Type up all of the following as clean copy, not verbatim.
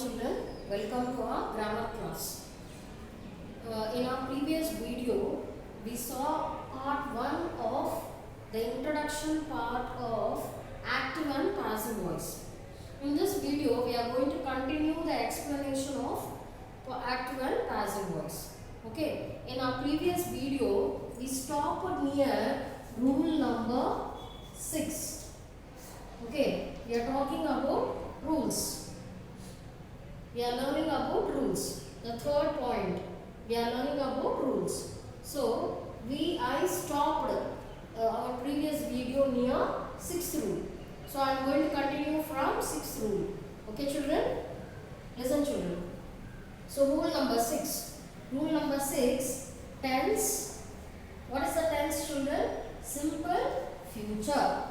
children, welcome to our grammar class. In our previous video, we saw part 1 of the introduction part of active and passive voice. In this video, we are going to continue the explanation of active and passive voice. Okay, in our previous video, we stopped near rule number 6. Okay, we are talking about rules. We are learning about rules. The third point, we are learning about rules. So, I stopped our previous video near 6th rule. So, I am going to continue from 6th rule. Okay, children? Listen, children. So, rule number 6. Rule number 6, tense. What is the tense, children? Simple future.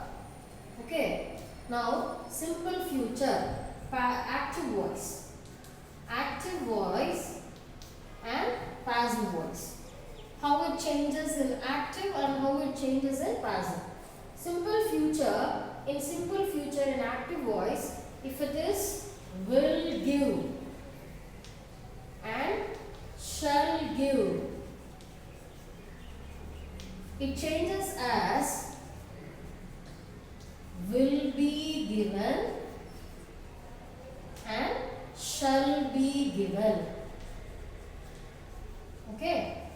Okay. Now, simple future, active voice. Active voice and passive voice. How it changes in active and how it changes in passive. Simple future, in active voice, if it is will give and shall give, it changes as will be given and shall be given. Okay.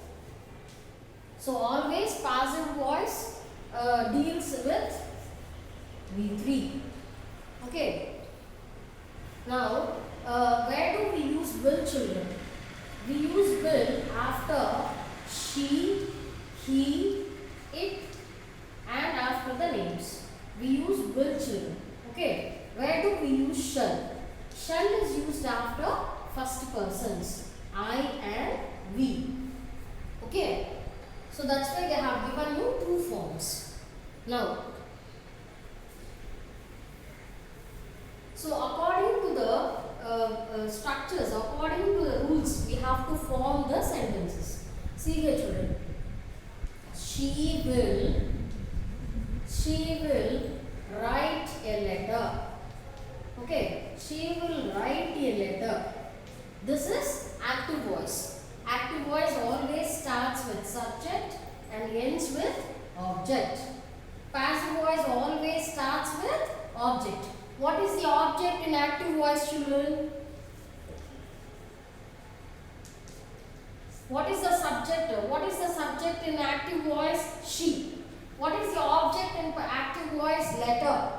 So always passive voice deals with V3. Okay. Now, where do we use will, children? We use will after she, he, it, and after the names. We use will, children. Okay. Where do we use shall? Shall is used after first persons, I and we. Okay. So that's why they have given you two forms. Now, so according to the structures, according to the rules, we have to form the sentences. See here, children. She will write a letter. Okay, she will write a letter. This is active voice. Active voice always starts with subject and ends with object. Passive voice always starts with object. What is the object in active voice, children? What is the subject? What is the subject in active voice? She. What is the object in active voice? Letter.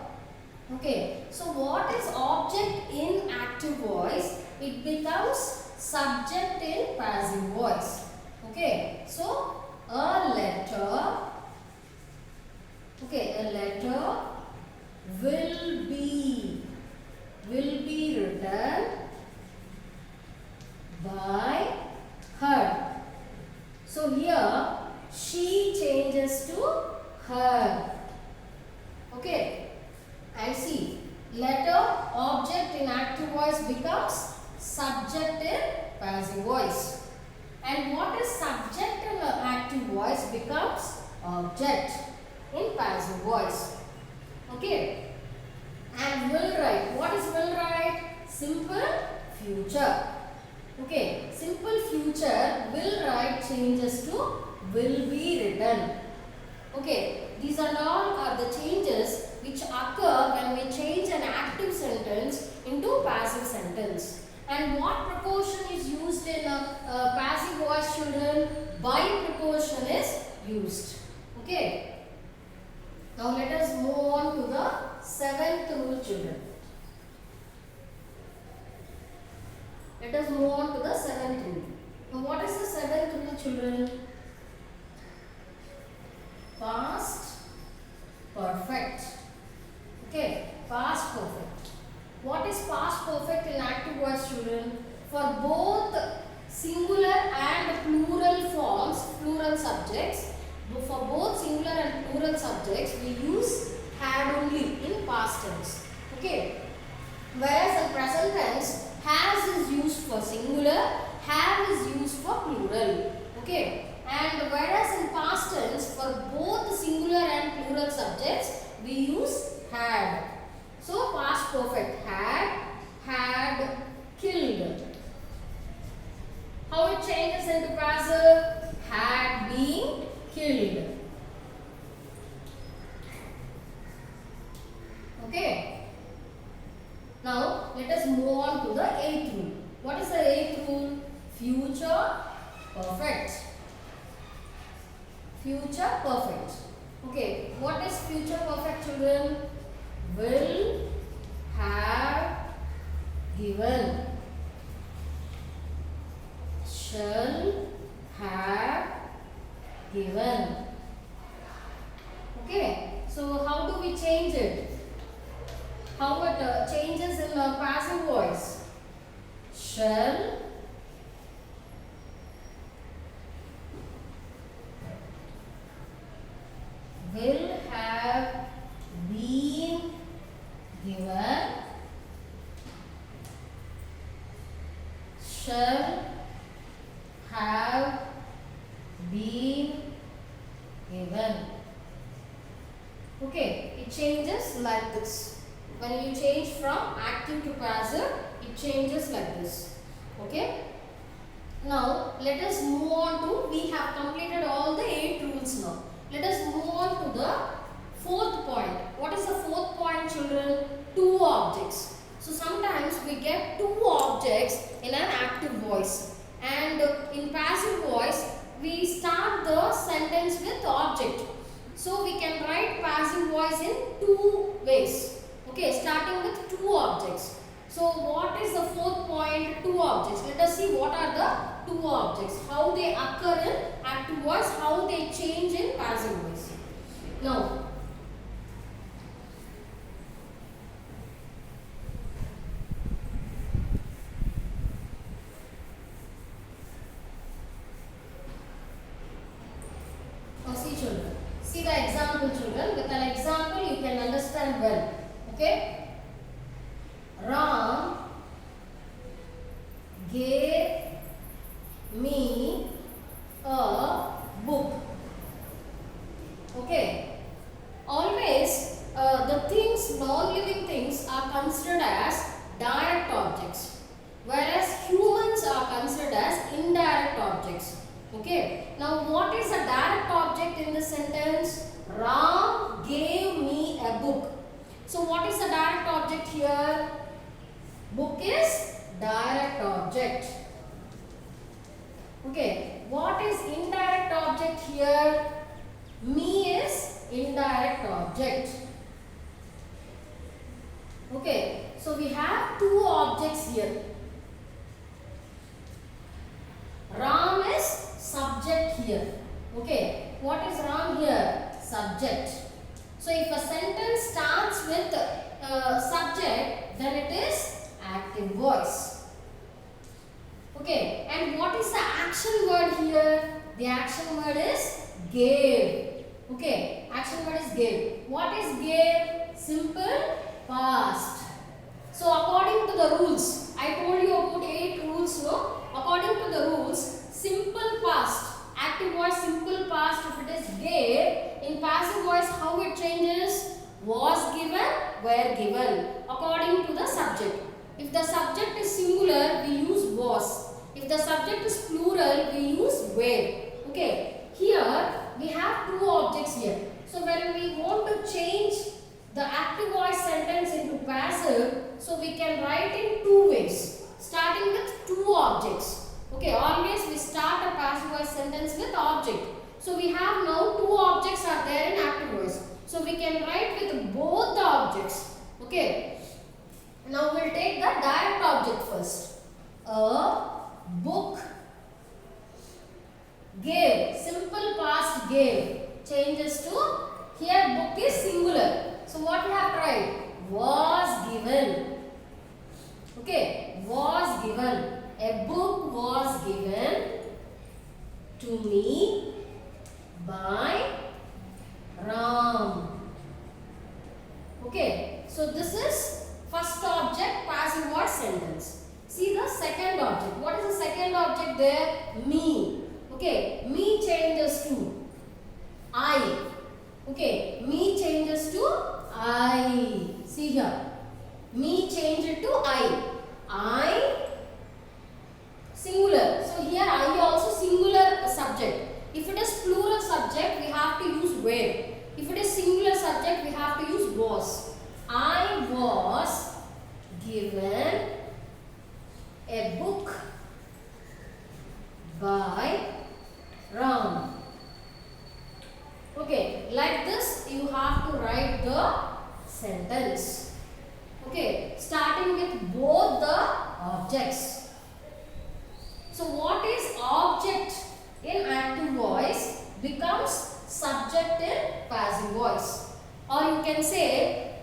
Okay, so what is object in active voice? It becomes subject in passive voice. Okay, so a letter will be written by her. So here she changes to her. Okay. And see, letter object in active voice becomes subject in passive voice. And what is subject in active voice becomes object in passive voice. Okay. And will write. What is will write? Simple future. Okay. Simple future, will write changes to will be written. Okay. These are all the changes which occur when we change an active sentence into passive sentence. And what preposition is used in a passive voice, children? By preposition is used. Okay. Now let us move on to the 7th rule, children. Let us move on to the 7th rule. Now what is the 7th rule, children? Past perfect. Okay, past perfect. What is past perfect in active voice, children? For both singular and plural forms, plural subjects, for both singular and plural subjects, we use had only in past tense. Okay. Whereas in present tense, has is used for singular, have is used for plural. Okay. And whereas in past tense, for both singular and plural subjects, we use had. So past perfect had, killed. How it changes into passive? Had been killed. Okay. Now let us move on to the eighth rule. What is the eighth rule? Future perfect. Future perfect. Okay. What is future perfect, children? Will, have, given. Shall, have, given. Okay. So how do we change it? How it changes in passive voice? Shall, will have been given, shall have been given. Okay, it changes like this. When you change from active to passive, it changes like this. Okay. Now let us move on to, we have completed all the 8 rules now. Let us move on to the fourth point. What is the fourth point, children? Two objects. So sometimes we get two objects in an active voice, and in passive voice we start the sentence with object. So we can write passive voice in two ways. Okay, starting with two objects. So what is the fourth point? Two objects. Let us see what are the two objects, how they occur in active voice, how they change in passive voice. Now, see children, see the example, children. With an example you can understand well. Okay. Ram gave me a book. Okay. Always the things, non-living things are considered as direct objects, whereas humans are considered as indirect objects. Okay. Now what is a direct object in the sentence? Ram gave me a book. So what is the direct object here? Book is direct object. Okay. What is indirect object here? Me is indirect object. Okay. So we have two objects here. Ram is subject here. Okay. What is Ram here? Subject. So if a sentence starts with subject, then it is active voice. Okay. And what is the action word here? The action word is gave. Okay. Action word is gave. What is gave? Simple past. So according to the rules, I told you about 8 rules, no? According to the rules, simple past, active voice simple past, if it is gave, in passive voice how it changes? Was given, were given, according to the subject. If the subject is singular, we use was. If the subject is plural, we use were. Okay. Here we have two objects here. So when we want to change the active voice sentence into passive, so we can write in two ways, starting with two objects. Okay, always we start a passive voice sentence with object. So we have now two objects are there in active voice. So we can write with both the objects. Okay. Now we'll take the direct object first. A book gave, simple past gave, changes to, here book is singular. So what we have tried? Was given. Okay, was given. A book was given to me by Ram. Okay, so this is first object, passive voice sentence. See the second object. What is the second object there? Me. Okay, me changes to I. Okay, me changes to I. See here. Me changed to I. I Singular. So here I also singular subject. If it is plural subject, we have to use were. If it is singular subject, we have to use was. I was given a book by Ram. Okay, like this you have to write the sentence. Okay, starting with both the objects. So what is object in active voice becomes subject in passive voice. Or you can say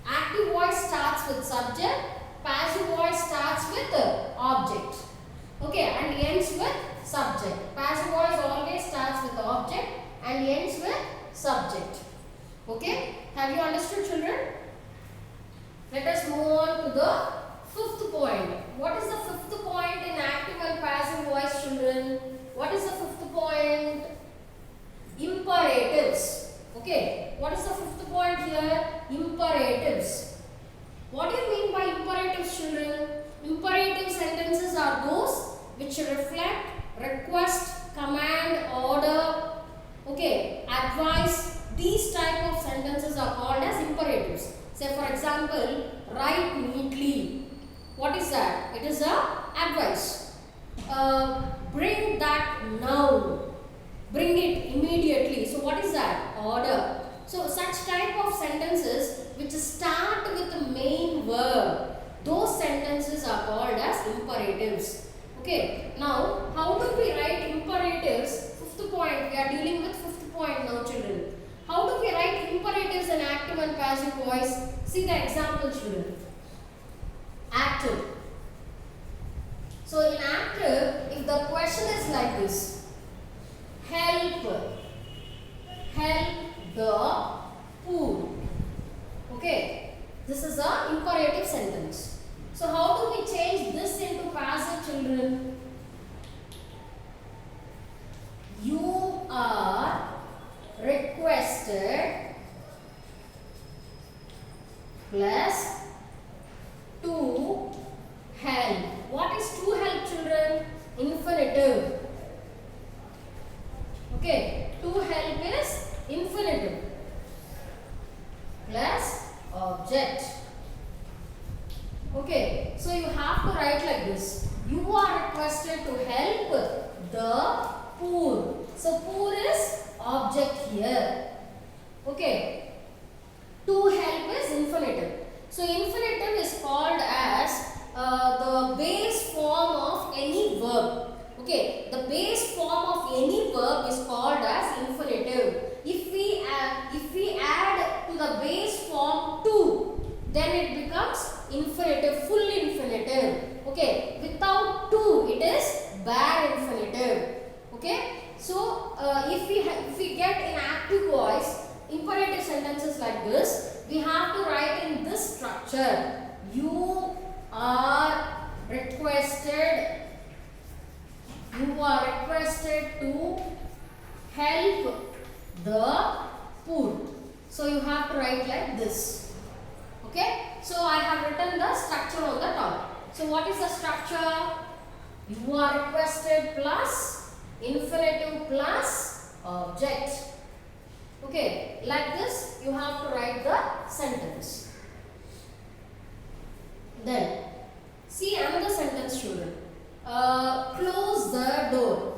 active voice starts with subject, passive voice starts with object. Okay, and ends with subject. Passive voice always starts with object and ends with subject. Okay, have you understood, children? Let us move on to the fifth point. What is the fifth point in active and passive voice, children? What is the fifth point? Imperatives. Okay, what is the fifth point here? Imperatives. What do you mean by imperatives, children? Imperative sentences are those which reflect, request, command, order, okay, advice. These type of sentences are called as imperatives. Say for example, write neatly. What is that? It is a advice. Bring that now. Bring it immediately. So what is that? Order. So such type of sentences which start with the main verb, those sentences are called as imperatives. Okay. Now, how do we write imperatives? Fifth point. We are dealing with fifth point now, children. How do we write imperatives in active and passive voice? See the example, children. Active. So in active, if the question is like this, help the poor. Okay, this is an imperative sentence. So how do we change this into passive, children? You are requested plus to help. What is to help, children? Infinitive. Okay, to help is infinitive plus object. Okay, so you have to write like this. You are requested to help the poor. So poor is object here. Okay, to help is infinitive. So infinitive is called as the base form of any verb. Okay, the base form of any verb is called as infinitive. If we add to the base form to, then it becomes infinitive, full infinitive. Okay, without to, it is bare infinitive. Okay, so if we get in active voice imperative sentences like this, we have to write in this structure. You are requested. You are requested to help the poor. So you have to write like this. Okay. So I have written the structure on the top. So what is the structure? You are requested plus infinitive plus object. Okay. Like this you have to write the sentence. Then see another sentence, children. Close the door.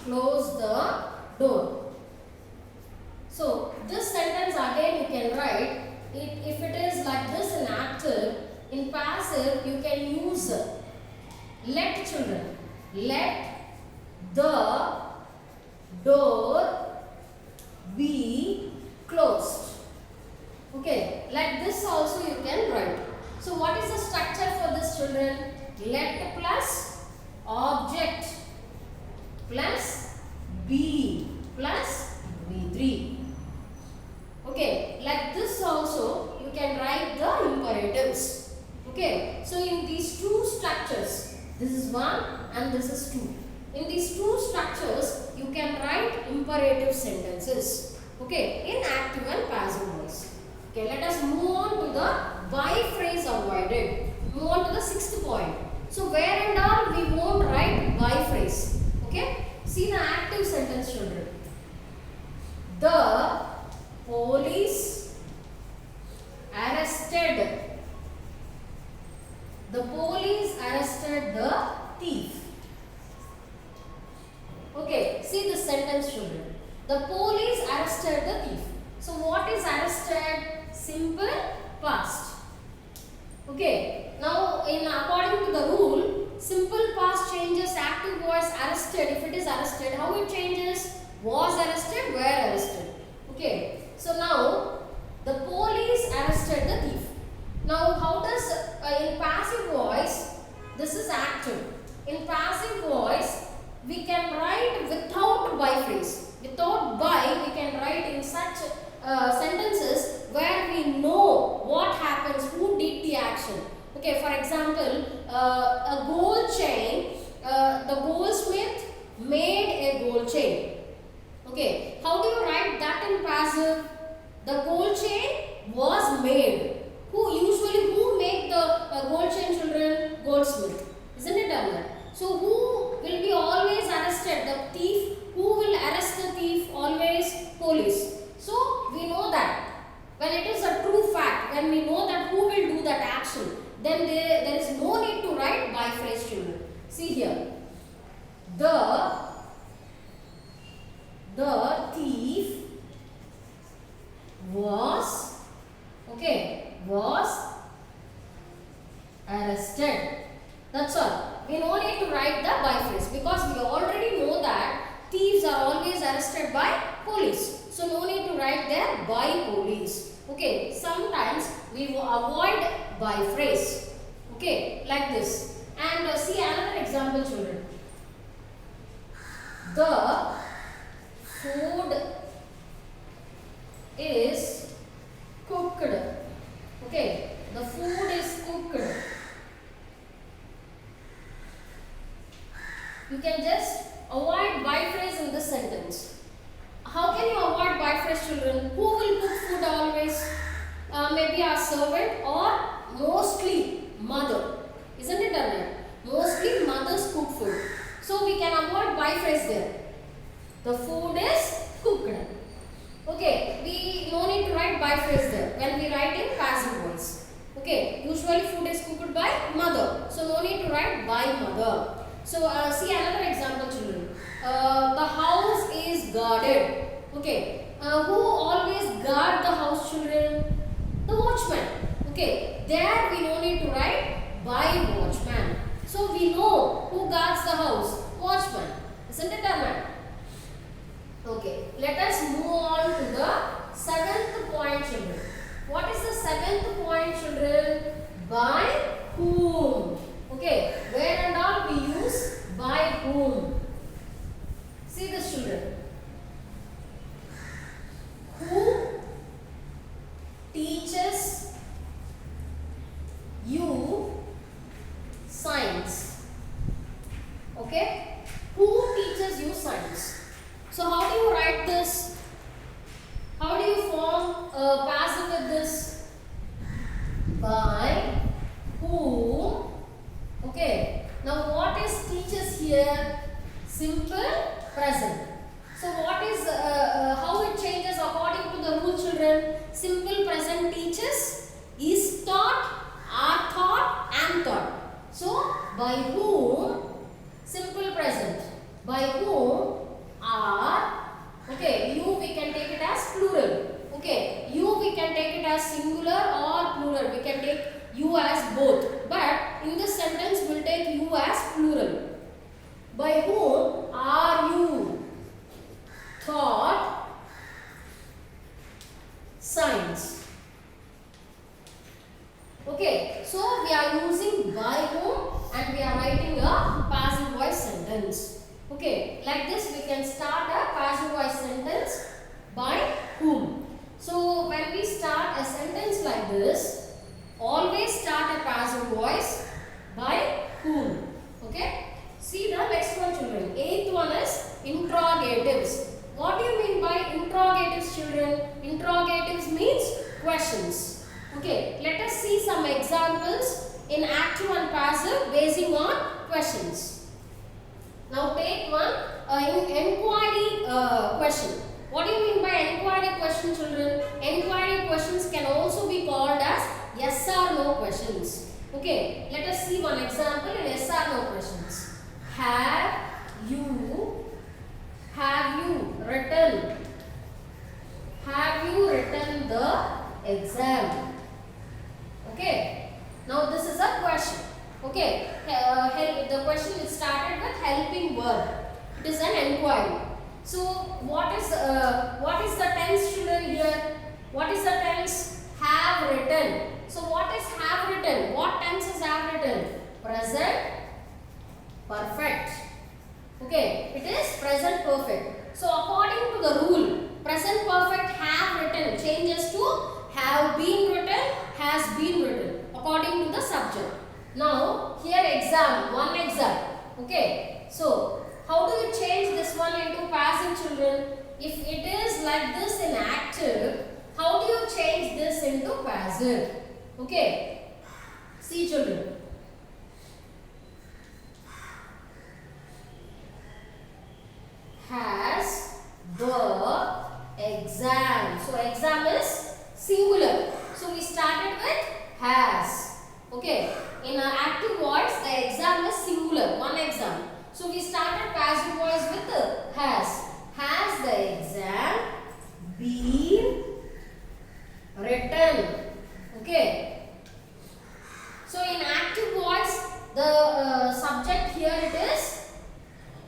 Close the door. So this sentence again you can write it, if it is like this in active. In passive you can use let, children. Let the door be closed. Okay, like this also you can write. So what is the structure for this, children? Let plus object plus be plus B3. Okay, like this also you can write the imperatives. Okay, so in these two structures, this is one and this is two. In these two structures, you can write imperative sentences. Okay, in active and passive voice. Okay, let us move on to the by phrase avoided. Move on to the sixth point. So where and all we won't what is arrested? Simple past. Okay. Now, in according to the rule, simple past changes active voice arrested. If it is arrested, how it changes? Was arrested, were arrested. Okay. So now the police arrested the thief. Now, how does in passive voice this is active? In passive voice, we can write without by phrase. Without by, we can write in such sentences where we know what happens, who did the action. Okay, for example, a gold chain, the goldsmith made a gold chain. Okay, how do you write that in passive? The gold chain was made. Who make the gold chain, children? Goldsmith. Isn't it done that? So who will be always arrested? The thief. Who will arrest the thief? Always police. So we know that when it is a true fact, when we know that who will do that action, then there is no need to write by phrase, children. See here. The thief was arrested. That's all. We no need to write the by phrase because we already know that thieves are always arrested by police. So no need to write there by police. Okay. Sometimes we will avoid by phrase. Okay. Like this. And see another example, children. The food is cooked. Okay. The food is cooked. You can just avoid by phrase in this sentence. How can you avoid by phrase, children? Who will cook food always? Maybe our servant or mostly mother. Isn't it done right? Mostly mothers cook food. So we can avoid by phrase there. The food is cooked. Okay, we no need to write by phrase there when we write in passive voice. Okay, usually food is cooked by mother. So no need to write by mother. So see another example, children. The house is guarded. Okay, who always guard the house, children? The watchman. Okay, there we no need to write by watchman. So we know who guards the house. Watchman. Isn't it done? Okay, let us move on to the seventh point, children. What is the seventh point, children? By whom? Okay, where and all we use by whom. See this, children. Who teaches you science? Okay, who teaches you science? So how do you write this? How do you form a passive with this? By whom? Okay. Now what is teaches here? Simple present. So what is how it changes according to the rule, children? Simple present teaches is taught, are taught, am taught. So by whom? Simple present. By whom? Are. Okay, you we can take it as plural. Okay, you we can take it as singular or plural. We can take you as both. But in this sentence we'll take you as plural. By whom are you taught science? Okay, so we are using by whom and we are writing a passive voice sentence. Okay, like this we can start a passive voice sentence by whom. So when we start a sentence like this, always start a passive voice by whom. Okay, see the next one, children. Eighth one is interrogatives. What do you mean by interrogatives, children? Interrogatives means questions. Okay, let us see some examples in active and passive basing on questions. Now take one inquiry question. What do you mean by inquiry question, children? Inquiry questions can also be called as yes or no questions. Okay, let us see one example in yes or no questions. Have you written the exam. Okay. Now this is a question. Okay. The question is started with helping verb. It is an enquiry. So what is the tense, children, here? What is the tense? Have written. So what is have written? What tense is have written? Present perfect. Okay, it is present perfect. So according to the rule, present perfect have written changes to have been written, has been written according to the subject. Now here exam, one exam. Okay, so how do you change this one into passive, children? If it is like this in active, how do you change this into passive? Okay, see, children. Has the exam. So exam is singular. So we started with has. Okay. In an active voice, the exam is singular. One exam. So we started passive voice with the has. Has the exam been written? Okay. So in active voice, the subject here it is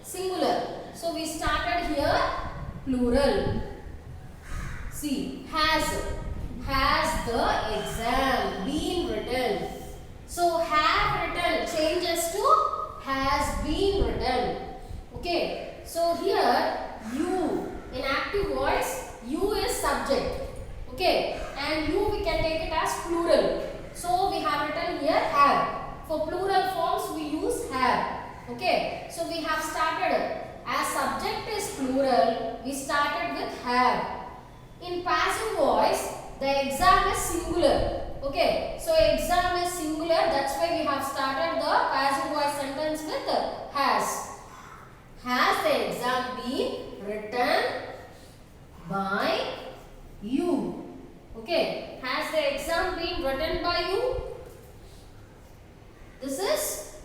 singular. So we started here plural. See, has the exam been written? So have written changes to has been written. Okay. So here you, in active voice, you is subject. Okay. And you we can take it as plural. So we have written here have. For plural forms we use have. Okay. So we have started. As subject is plural, we started with have. In passive voice, the exam is singular. Okay, so exam is singular, that's why we have started the passive voice sentence with has. Has the exam been written by you? Okay, has the exam been written by you? This is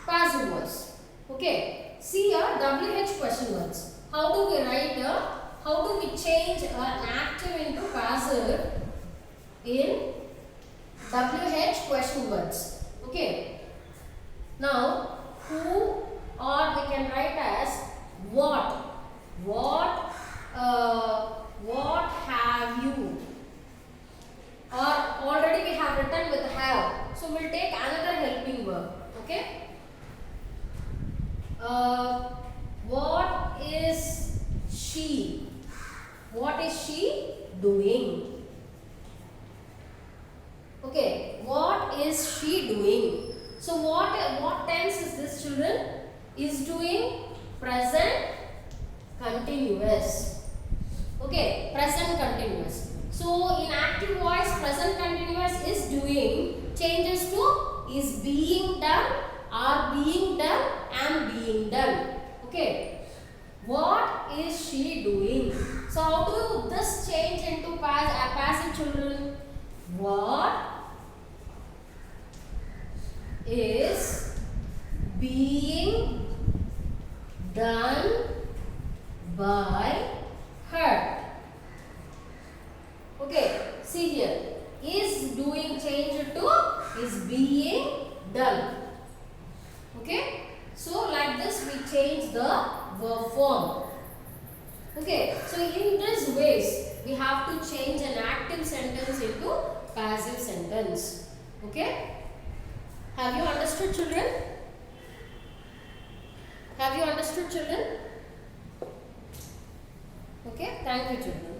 passive voice. Okay. See here WH question words. How do we write here? How do we change an active into passive in WH question words? Okay. Now who, or we can write as what. What have you? Or already we have written with have. So we'll take another helping verb. Okay. What is she? What is she doing? Okay, what is she doing? So what tense is this, children? Is doing present continuous. Okay, present continuous. So in active voice, present continuous is doing changes to is being done, are being done, am being done. Okay. What is she doing? So how do this change into passive, children? What is being done by her? Okay. See here. Is doing change to is being done. Okay. So like this we change the verb form. Okay. So in this ways we have to change an active sentence into passive sentence. Okay. Have you understood, children? Have you understood, children? Okay. Thank you, children.